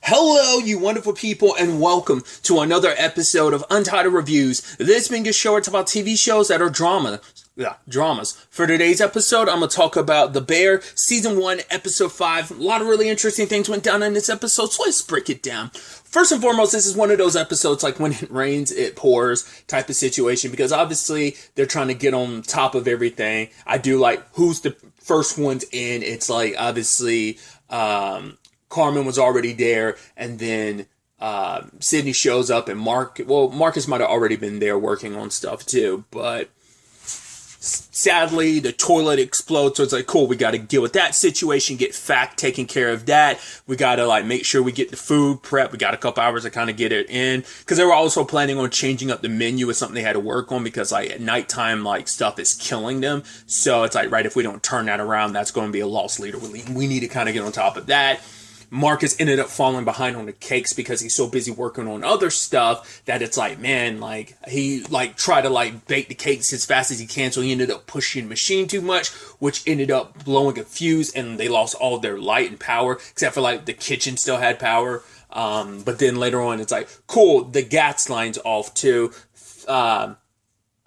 Hello, you wonderful people, and welcome to another episode of Untitled Reviews. This being a show it's about TV shows that are dramas. For today's episode, I'm going to talk about The Bear, Season 1, Episode 5. A lot of really interesting things went down in this episode, so let's break it down. First and foremost, this is one of those episodes like when it rains, it pours type of situation, because obviously they're trying to get on top of everything. I do like who's the first ones in. It's like, obviously, Carmen was already there, and then Sydney shows up, and Marcus might have already been there working on stuff too, but sadly the toilet explodes, so it's like, cool, we got to deal with that situation, get Fact taking care of that, we got to like make sure we get the food prep, we got a couple hours to kind of get it in, because they were also planning on changing up the menu with something they had to work on, because like at nighttime like stuff is killing them, so it's like, right, if we don't turn that around, that's going to be a lost leader. We need to kind of get on top of that. Marcus ended up falling behind on the cakes because he's so busy working on other stuff that it's like, man, like he like tried to like bake the cakes as fast as he can, so he ended up pushing the machine too much, which ended up blowing a fuse, and they lost all their light and power, except for like the kitchen still had power. But then later on, it's like, cool, the gas line's off too.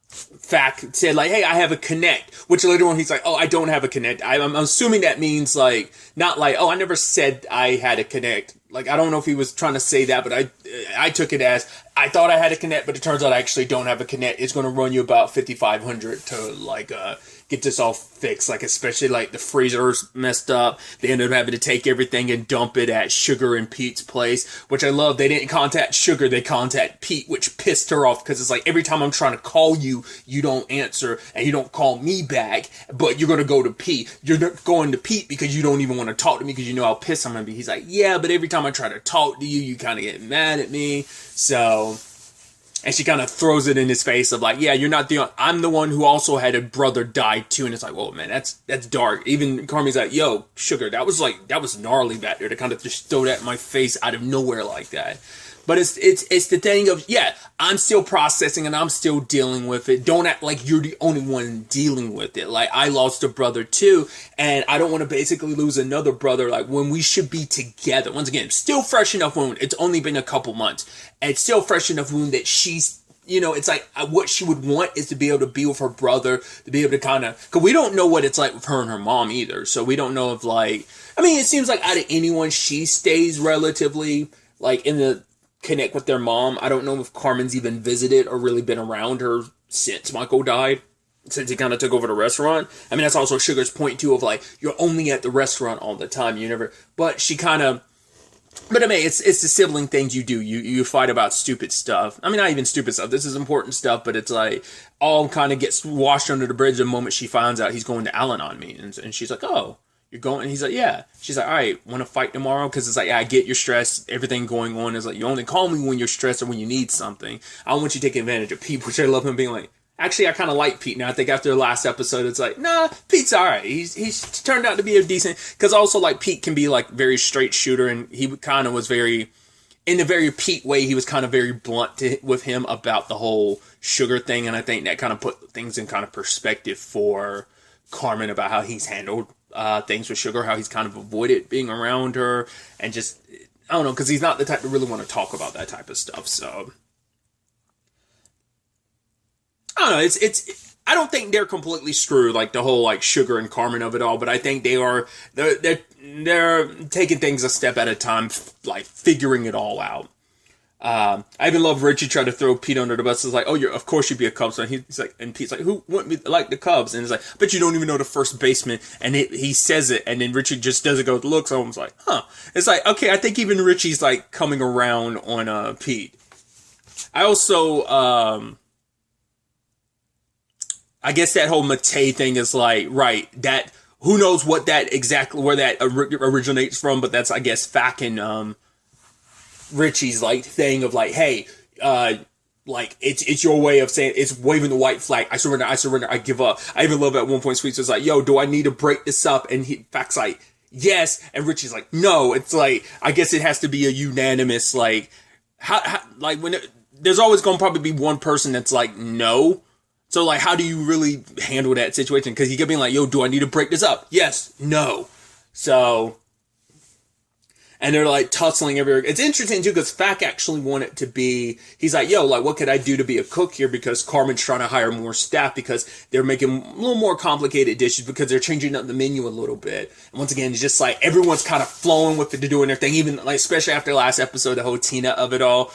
Fact said like, hey, I have a Connect, which later on he's like, oh, I don't have a Connect. I'm assuming that means like, not like, oh, I never said I had a Connect. Like, I don't know if he was trying to say that, but I took it as, I thought I had a Connect, but it turns out I actually don't have a Connect. It's going to run you about $5,500 to like get this all fixed. Like, especially like the freezer's messed up. They ended up having to take everything and dump it at Sugar and Pete's place, which I love. They didn't contact Sugar, they contact Pete, which pissed her off, because it's like, every time I'm trying to call you, you don't answer, and you don't call me back, but you're going to go to Pete. You're not going to Pete because you don't even want to talk to me because you know how pissed I'm going to be. He's like, yeah, but every time I try to talk to you, you kind of get mad at me. So, and she kind of throws it in his face of like, yeah, you're not the, I'm the one who also had a brother die too. And it's like, whoa, man, that's dark. Even Carmen's like, yo, Sugar, that was gnarly back there to kind of just throw that in my face out of nowhere like that. But it's the thing of, yeah, I'm still processing and I'm still dealing with it. Don't act like you're the only one dealing with it. Like, I lost a brother too, and I don't want to basically lose another brother, like, when we should be together. Once again, still fresh enough wound. It's only been a couple months. And it's still fresh enough wound that she's, you know, it's like, what she would want is to be able to be with her brother, to be able to kind of, because we don't know what it's like with her and her mom either. So we don't know if, like, I mean, it seems like out of anyone, she stays relatively, like, in the connect with their mom. I don't know if Carmen's even visited or really been around her since Michael died, since he kind of took over the restaurant. I mean, that's also Sugar's point too, of like, you're only at the restaurant all the time, you never, but she kind of, but I mean, it's the sibling things you do. You fight about stupid stuff. I mean, not even stupid stuff. This is important stuff, but it's like all kind of gets washed under the bridge the moment she finds out he's going to Al-Anon meetings, and she's like, oh, you're going? And he's like, yeah. She's like, all right, want to fight tomorrow? Because it's like, yeah, I get your stress. Everything going on is like, you only call me when you're stressed or when you need something. I don't want you taking advantage of Pete, which I love him being like, actually, I kind of like Pete now. I think after the last episode, it's like, nah, Pete's all right. He's turned out to be a decent, because also like Pete can be like very straight shooter, and he kind of was very, in a very Pete way, he was kind of very blunt with him about the whole Sugar thing, and I think that kind of put things in kind of perspective for Carmen about how he's handled things with Sugar, how he's kind of avoided being around her, and just, I don't know, because he's not the type to really want to talk about that type of stuff, so I don't know, it's I don't think they're completely screwed, like the whole like Sugar and Carmen of it all, but I think they're taking things a step at a time, like figuring it all out. I even love Richie trying to throw Pete under the bus. It's like, oh, of course you'd be a Cubs fan. He's like, and Pete's like, who wouldn't be like the Cubs? And it's like, but you don't even know the first baseman. And he says it, and then Richie just doesn't go, looks, almost like, huh. It's like, okay, I think even Richie's like coming around on Pete. I also, I guess that whole Matei thing is like, right, that, who knows what that exactly, where that originates from, but that's, I guess, fucking, Richie's like thing of like, hey, like it's your way of saying, it's waving the white flag. I surrender, I give up. I even love at one point Sweets was like, yo, do I need to break this up? And Fact's like, yes. And Richie's like, no. It's like, I guess it has to be a unanimous, like, how like when there's always going to probably be one person that's like, no. So like, how do you really handle that situation? Because he kept being like, yo, do I need to break this up? Yes, no. So, And they're like tussling everywhere. It's interesting too because Fack actually wanted to be. He's like, "Yo, like, what could I do to be a cook here?" Because Carmen's trying to hire more staff because they're making a little more complicated dishes because they're changing up the menu a little bit. And once again, it's just like everyone's kind of flowing with it to doing their thing. Even like especially after last episode, the whole Tina of it all.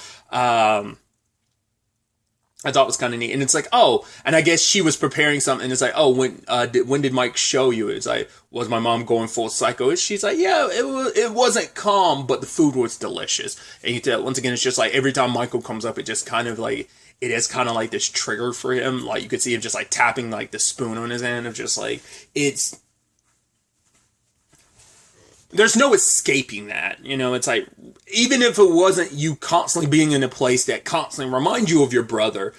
I thought it was kind of neat. And it's like, oh, and I guess she was preparing something. And it's like, oh, when did Mike show you? It's like, was my mom going full psycho? And she's like, yeah, it wasn't calm, but the food was delicious. And you tell, once again, it's just like every time Michael comes up, it just kind of like, it is kind of like this trigger for him. Like you could see him just like tapping like the spoon on his hand of just like, there's no escaping that, you know. It's like, even if it wasn't you constantly being in a place that constantly reminds you of your brother,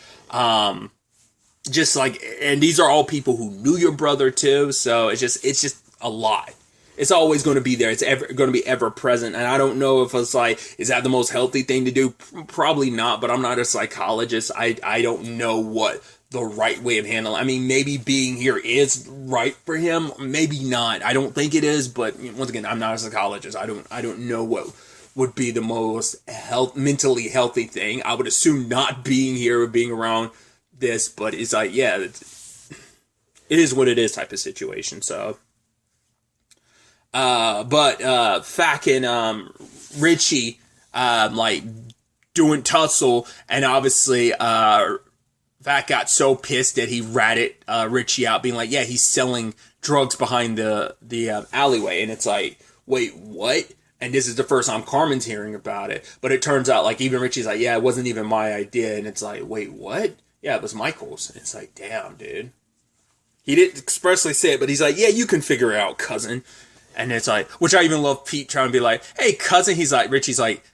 just like, and these are all people who knew your brother too, so it's just a lot. It's always going to be there. It's ever going to be ever present, and I don't know if it's like, is that the most healthy thing to do? Probably not, but I'm not a psychologist. I don't know what the right way of handling. I mean, maybe being here is right for him, maybe not. I don't think it is, but once again, I'm not a psychologist. I don't know what would be the most mentally healthy thing. I would assume not being here or being around this, but it's like, yeah, it is what it is type of situation. So, but Fack and Richie like doing tussle, and obviously Fack got so pissed that he ratted Richie out, being like, yeah, he's selling drugs behind the alleyway. And it's like, wait, what? And this is the first time Carmen's hearing about it. But it turns out, like, even Richie's like, yeah, it wasn't even my idea. And it's like, wait, what? Yeah, it was Michael's. And it's like, damn, dude. He didn't expressly say it, but he's like, yeah, you can figure it out, cousin. And it's like, which I even love Pete trying to be like, hey, cousin. He's like, Richie's like,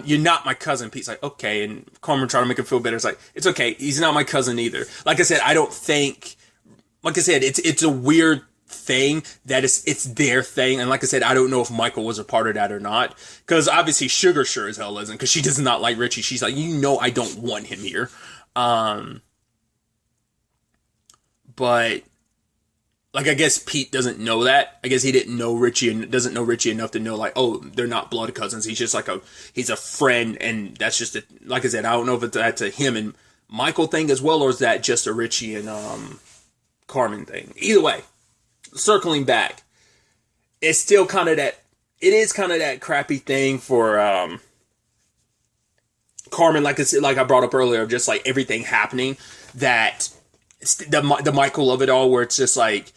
you're not my cousin. Pete's like, okay. And Carmen trying to make him feel better. It's like, it's okay. He's not my cousin either. Like I said, I don't think, like I said, it's a weird thing that it's their thing. And like I said, I don't know if Michael was a part of that or not. Because obviously Sugar sure as hell isn't. Because she does not like Richie. She's like, you know, I don't want him here. But like, I guess Pete doesn't know that. I guess he didn't know Richie and doesn't know Richie enough to know, like, oh, they're not blood cousins. He's just like he's a friend. And that's just, like I said, I don't know if that's a him and Michael thing as well, or is that just a Richie and Carmen thing. Either way, circling back, it's still kind of that, it is kind of that crappy thing for Carmen, like I brought up earlier, of just like everything happening, that the Michael of it all, where it's just like,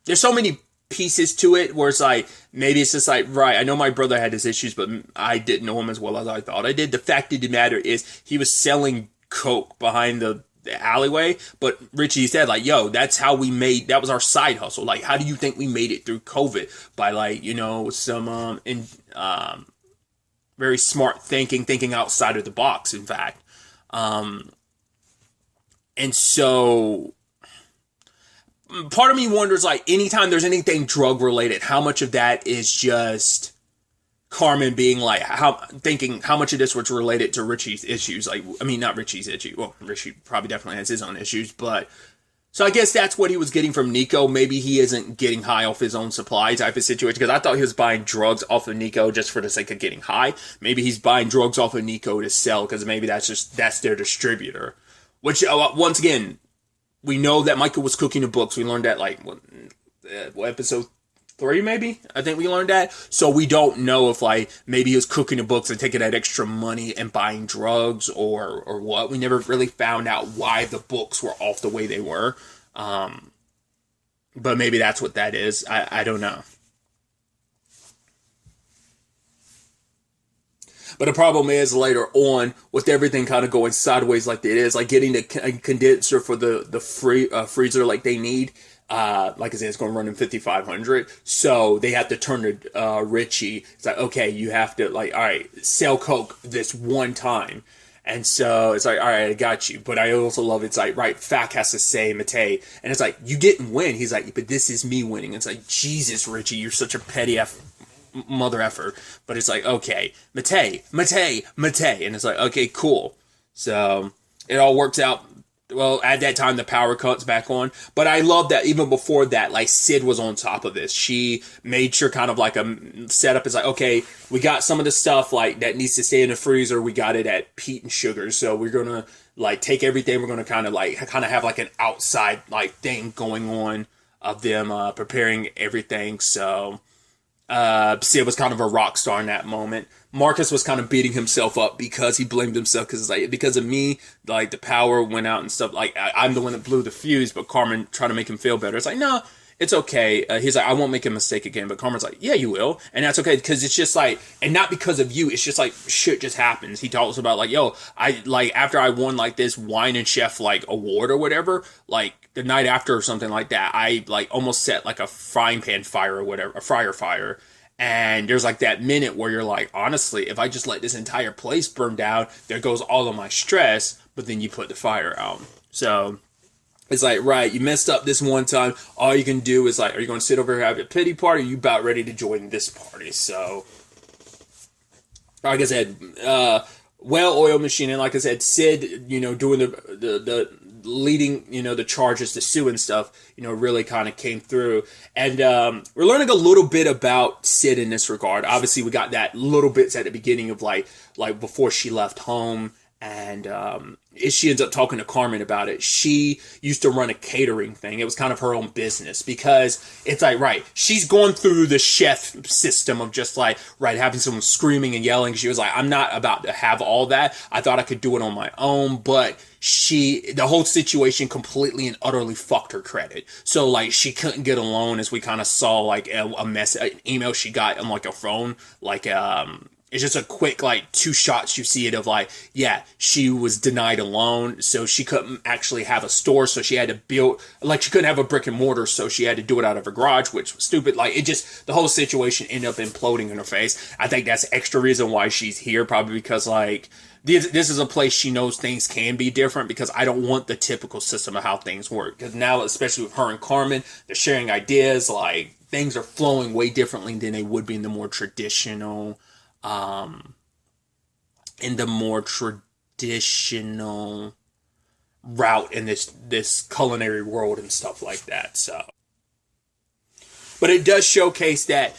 there's so many pieces to it where it's like, maybe it's just like, right, I know my brother had his issues, but I didn't know him as well as I thought I did. The fact of the matter is, he was selling coke behind the alleyway, but Richie said, like, yo, that's how that was our side hustle. Like, how do you think we made it through COVID? By, like, you know, some very smart thinking outside of the box, in fact. And so part of me wonders, like, anytime there's anything drug related, how much of that is just Carmen being like, thinking how much of this was related to Richie's issues. Like, I mean, not Richie's issue. Well, Richie probably definitely has his own issues, but so I guess that's what he was getting from Nico. Maybe he isn't getting high off his own supply type of situation, because I thought he was buying drugs off of Nico just for the sake of getting high. Maybe he's buying drugs off of Nico to sell, because maybe that's their distributor. Which, once again, we know that Michael was cooking the books. We learned that, like, what episode 3, maybe? I think we learned that. So we don't know if, like, maybe he was cooking the books and taking that extra money and buying drugs or what. We never really found out why the books were off the way they were. But maybe that's what that is. I don't know. But the problem is, later on, with everything kind of going sideways like it is, like getting the condenser for the freezer like they need, like I said, it's going to run in 5,500. So they have to turn to Richie. It's like, okay, you have to, like, all right, sell Coke this one time. And so it's like, all right, I got you. But I also love, it's like, right, Fack has to say Matei. And it's like, you didn't win. He's like, but this is me winning. It's like, Jesus, Richie, you're such a petty mother effer. But it's like, okay, Matei. And it's like, okay, cool. So it all works out well, at that time, the power cuts back on. But I love that even before that, like, Sid was on top of this. She made sure kind of like a setup is like, okay, we got some of the stuff like that needs to stay in the freezer. We got it at Pete and Sugar. So we're going to like take everything. We're going to kind of have like an outside like thing going on of them preparing everything. So Sid was kind of a rock star in that moment. Marcus was kind of beating himself up because he blamed himself because it's like, because of me, like the power went out and stuff. Like I'm the one that blew the fuse, but Carmen trying to make him feel better. It's like, no, it's okay. He's like, I won't make a mistake again. But Carmen's like, yeah, you will. And that's okay because it's just like, and not because of you. It's just like shit just happens. He talks about like, yo, I like after I won like this wine and chef like award or whatever, like the night after or something like that, I like almost set like a frying pan fire or whatever, a fryer fire. And there's like that minute where you're like, honestly, if I just let this entire place burn down, there goes all of my stress, but then you put the fire out. So it's like, right, you messed up this one time. All you can do is like, are you going to sit over here and have a pity party? Or are you about ready to join this party? So, like I said, well-oiled machine. And like I said, Sid, doing the leading, the charges to sue and stuff, really kind of came through. And we're learning a little bit about Sid in this regard. Obviously, we got that little bits at the beginning of like before she left home. And she ends up talking to Carmen about it. She used to run a catering thing. It was kind of her own business because it's like, right, she's going through the chef system of just like, right, having someone screaming and yelling. She was like, I'm not about to have all that. I thought I could do it on my own, but the whole situation completely and utterly fucked her credit. So like she couldn't get a loan, as we kind of saw like an email she got on like a phone, like it's just a quick, like, 2 shots you see it of, like, yeah, she was denied a loan, so she couldn't actually have a store, so she had to build, like, she couldn't have a brick and mortar, so she had to do it out of her garage, which was stupid. Like, it just, the whole situation ended up imploding in her face. I think that's extra reason why she's here, probably because, like, this is a place she knows things can be different, because I don't want the typical system of how things work. Because now, especially with her and Carmen, they're sharing ideas, like, things are flowing way differently than they would be in the more traditional route in this culinary world and stuff like that. So, but it does showcase that,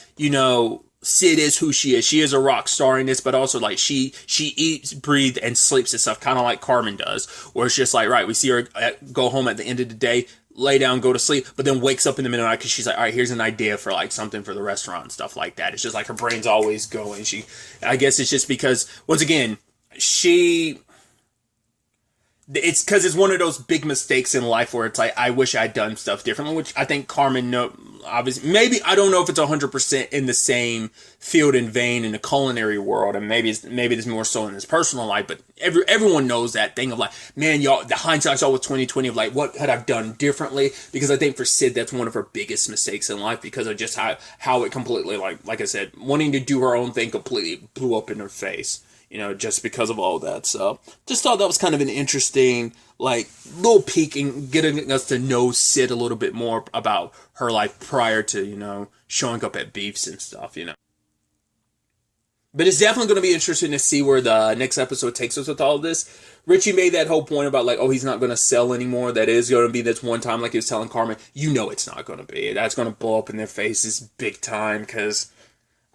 Sid is who she is. She is a rock star in this, but also like she eats, breathes, and sleeps and stuff, kind of like Carmen does, where it's just like, right, we see her go home at the end of the day, lay down, go to sleep, but then wakes up in the middle of the night because she's like, all right, here's an idea for like something for the restaurant and stuff like that. It's just like her brain's always going. I guess it's just because, once again, it's because it's one of those big mistakes in life where it's like, I wish I'd done stuff differently, which I think Carmen, obviously, maybe, I don't know if it's 100% in the same field and vein in the culinary world, and maybe there's more so in his personal life, but everyone knows that thing of like, man, y'all, the hindsight's always 2020 of like, what had I done differently? Because I think for Sid, that's one of her biggest mistakes in life, because of just how it completely, like I said, wanting to do her own thing completely blew up in her face. Just because of all that. So, just thought that was kind of an interesting, like, little peek in getting us to know Sid a little bit more about her life prior to, showing up at beefs and stuff, But it's definitely going to be interesting to see where the next episode takes us with all of this. Richie made that whole point about, like, oh, he's not going to sell anymore. That is going to be this one time, like he was telling Carmen. It's not going to be. That's going to blow up in their faces big time, because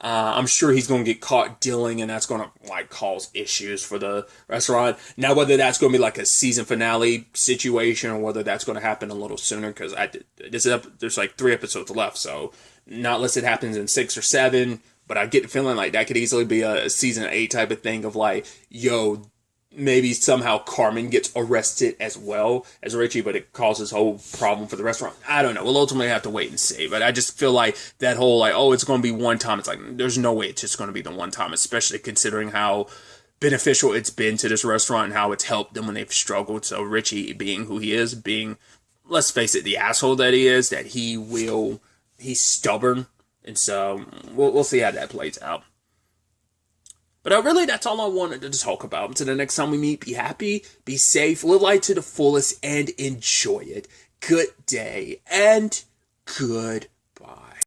I'm sure he's going to get caught dealing, and that's going to like cause issues for the restaurant. Now, whether that's going to be like a season finale situation, or whether that's going to happen a little sooner, because there's like 3 episodes left, so not unless it happens in 6 or 7. But I get the feeling like that could easily be a season 8 type of thing of like, yo, maybe somehow Carmen gets arrested as well as Richie, but it causes a whole problem for the restaurant. I don't know. We'll ultimately have to wait and see. But I just feel like that whole, like, oh, it's going to be one time. It's like, there's no way it's just going to be the one time, especially considering how beneficial it's been to this restaurant and how it's helped them when they've struggled. So Richie, being who he is, being, let's face it, the asshole that he is, that he's stubborn. And so we'll see how that plays out. But really, that's all I wanted to talk about. Until the next time we meet, be happy, be safe, live life to the fullest, and enjoy it. Good day, and goodbye.